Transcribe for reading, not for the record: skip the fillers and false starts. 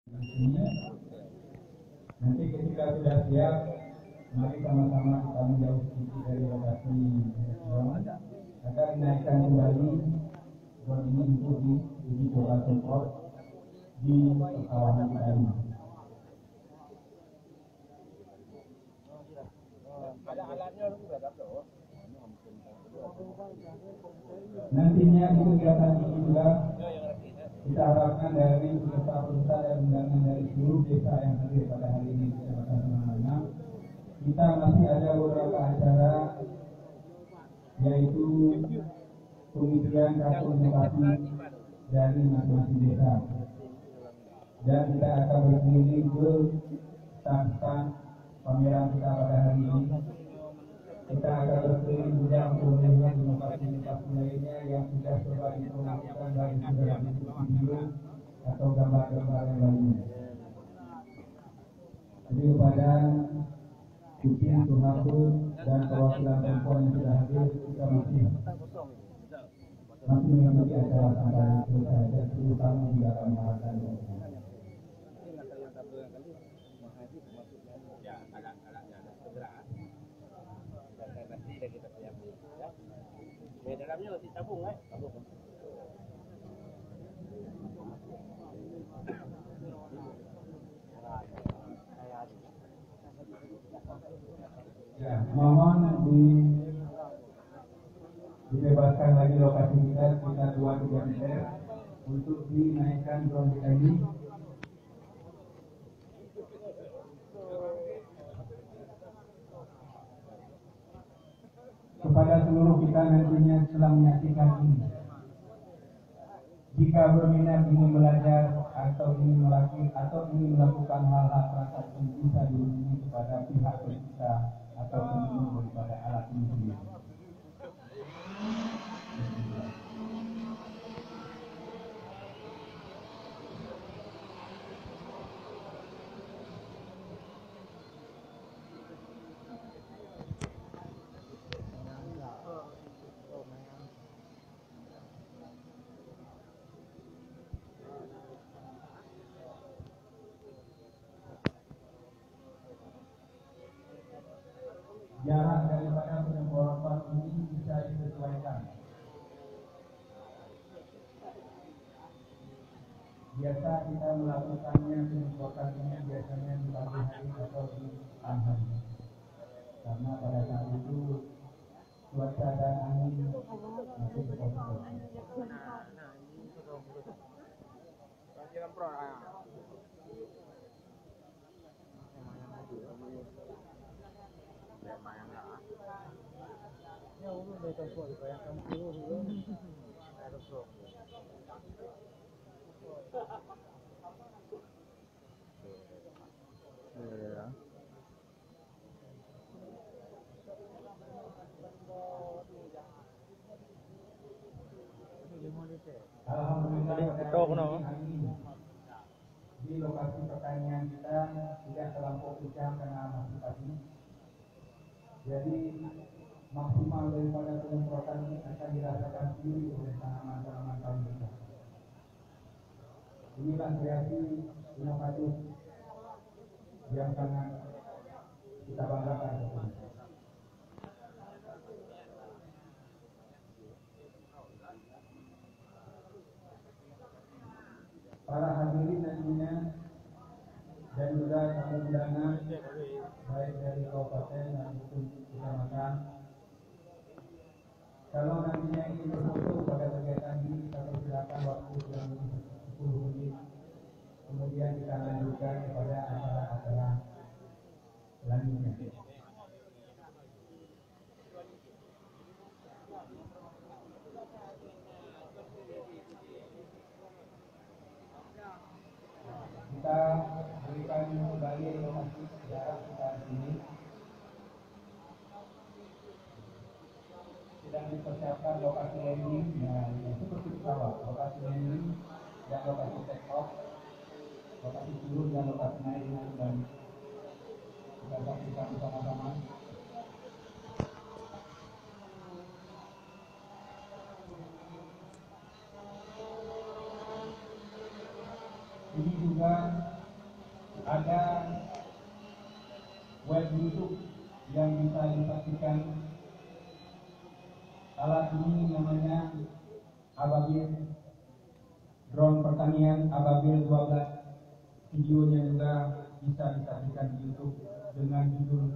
di sini. Nanti ketika sudah siap, mari sama-sama kita menjauh sedikit dari lokasi drone agar dinaikkan kembali drone ini untuk diuji coba support di perkawasan kita ini. Nantinya di kegiatan ini juga kita harapkan dari peserta-peserta dan undangan dari seluruh desa yang hadir pada hari ini di Kecamatan Semangat, kita masih ada beberapa acara, yaitu pengisian kartu inovasi dari masing-masing desa, dan kita akan berkeliling ke stand-stand pameran kita pada hari ini. Kita akan berkeliling juga untuk melihat inovasi-inovasi lainnya yang sudah coba dipromosikan dari sudah video atau gambar-gambar yang lainnya. Jadi kepada Kucing, Suharto, dan perwakilan perempuan yang sudah hadir, kita masih mengikuti acara sampai selesai, dan seluruh tamu juga akan mengharapkan. Dalamnya masih tabung Ya, mohon dibebaskan lagi lokasi kita sekitar 2-3 meter untuk dinaikkan drone kita ini. Kepada seluruh kita nantinya setelah menyaksikan ini, jika berminat ingin belajar atau ingin melakukan hal-hal transaksi, bisa dihubungi kepada pihak pencipta atau penunjuk daripada alat ini sendiri. Jarak daripada penyemprotan ini bisa disesuaikan. Biasa kita melakukannya penyemprotan ini biasanya di pagi hari atau di siang hari, karena pada saat itu cuaca dan angin masih seperti itu. Alhamdulillah di lokasi pertanian kita tidak terlampau hujan karena masih pagi. Jadi maksimal daripada penyemprotan ini akan dirasakan sendiri oleh tanaman-tanaman kaum kita. Inilah kreasi inovatif yang sangat kita banggakan. Para hadirin nantinya dan juga tamu undangan baik dari kabupaten maupun kecamatan, kalau nantinya ingin berfoto pada kegiatan ini, kita persilakan waktu kurang lebih 10 menit, kemudian kita lanjutkan kepada acara-acara selanjutnya. Kita berikan kembali lokasi jarak kita di sini. Sedang dipersiapkan lokasi landing, ya seperti pesawat, lokasi landing dan lokasi take off, lokasi turun dan lokasi naik dan kita saksikan bersama-sama. Ini juga ada web YouTube yang bisa disaksikan. Alat ini namanya Ababil drone pertanian Ababil 12. Videonya juga bisa disaksikan di YouTube dengan judul